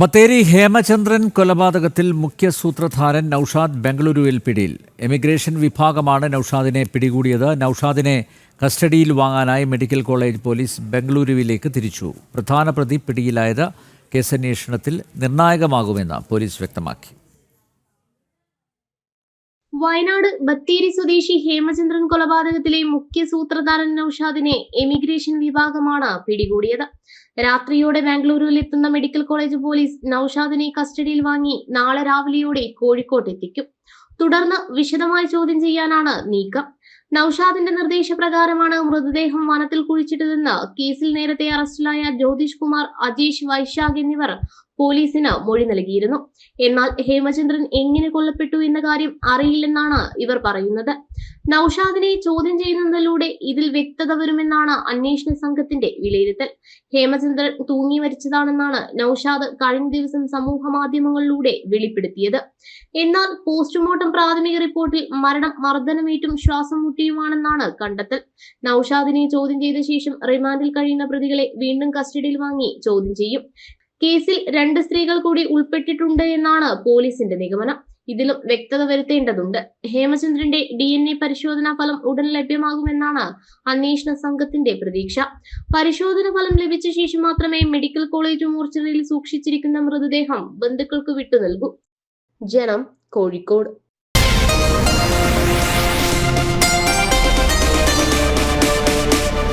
ബത്തേരി ഹേമചന്ദ്രൻ കൊലപാതകത്തിൽ മുഖ്യ സൂത്രധാരൻ നൌഷാദ് ബംഗളൂരുവിൽ പിടിയിൽ. എമിഗ്രേഷൻ വിഭാഗമാണ് നൌഷാദിനെ പിടികൂടിയത്. നൌഷാദിനെ കസ്റ്റഡിയിൽ വാങ്ങാനായി മെഡിക്കൽ കോളേജ് പോലീസ് ബംഗളൂരുവിലേക്ക് തിരിച്ചു. പ്രധാന പ്രതി പിടിയിലായത് കേസന്വേഷണത്തിൽ നിർണായകമാകുമെന്ന് പോലീസ് വ്യക്തമാക്കി. വയനാട് ബത്തേരി സ്വദേശി ഹേമചന്ദ്രൻ കൊലപാതകത്തിലെ മുഖ്യ സൂത്രധാരൻ നൌഷാദിനെ എമിഗ്രേഷൻ വിഭാഗമാണ് പിടികൂടിയത്. രാത്രിയോടെ ബാംഗ്ലൂരുവിൽ എത്തുന്ന മെഡിക്കൽ കോളേജ് പോലീസ് നൌഷാദിനെ കസ്റ്റഡിയിൽ വാങ്ങി നാളെ രാവിലെയോടെ കോഴിക്കോട്ട് എത്തിക്കും. തുടർന്ന് വിശദമായി ചോദ്യം ചെയ്യാനാണ് നീക്കം. നൌഷാദിന്റെ നിർദ്ദേശപ്രകാരമാണ് മൃതദേഹം വനത്തിൽ കുഴിച്ചിട്ടതെന്ന് കേസിൽ നേരത്തെ അറസ്റ്റിലായ ജ്യോതിഷ് കുമാർ, അജേഷ്, വൈശാഖ് എന്നിവർ പോലീസിന് മൊഴി നൽകിയിരുന്നു. എന്നാൽ ഹേമചന്ദ്രൻ എങ്ങനെ കൊല്ലപ്പെട്ടു എന്ന കാര്യം അറിയില്ലെന്നാണ് ഇവർ പറയുന്നത്. നൌഷാദിനെ ചോദ്യം ചെയ്യുന്നതിലൂടെ ഇതിൽ വ്യക്തത വരുമെന്നാണ് അന്വേഷണ സംഘത്തിന്റെ വിലയിരുത്തൽ. ഹേമചന്ദ്രൻ തൂങ്ങി മരിച്ചതാണെന്നാണ് നൌഷാദ് കഴിഞ്ഞ ദിവസം സമൂഹ മാധ്യമങ്ങളിലൂടെ വെളിപ്പെടുത്തിയത്. എന്നാൽ പോസ്റ്റ്മോർട്ടം പ്രാഥമിക റിപ്പോർട്ടിൽ മരണം മർദ്ദനമേറ്റും ശ്വാസം മുട്ടിയുമാണെന്നാണ് കണ്ടെത്തൽ. നൌഷാദിനെ ചോദ്യം ചെയ്ത ശേഷം റിമാൻഡിൽ കഴിയുന്ന പ്രതികളെ വീണ്ടും കസ്റ്റഡിയിൽ വാങ്ങി ചോദ്യം ചെയ്യും. കേസിൽ 2 സ്ത്രീകൾ കൂടി ഉൾപ്പെട്ടിട്ടുണ്ട് എന്നാണ് പോലീസിന്റെ നിഗമനം. ഇതിലും വ്യക്തത വരുത്തേണ്ടതുണ്ട്. ഹേമചന്ദ്രന്റെ DNA പരിശോധനാ ഫലം ഉടൻ ലഭ്യമാകുമെന്നാണ് അന്വേഷണ സംഘത്തിന്റെ പ്രതീക്ഷ. പരിശോധന ഫലം ലഭിച്ച ശേഷം മാത്രമേ മെഡിക്കൽ കോളേജ് മോർച്ചറിയിൽ സൂക്ഷിച്ചിരിക്കുന്ന മൃതദേഹം ബന്ധുക്കൾക്ക് വിട്ടു നൽകൂ. ജനം, കോഴിക്കോട്.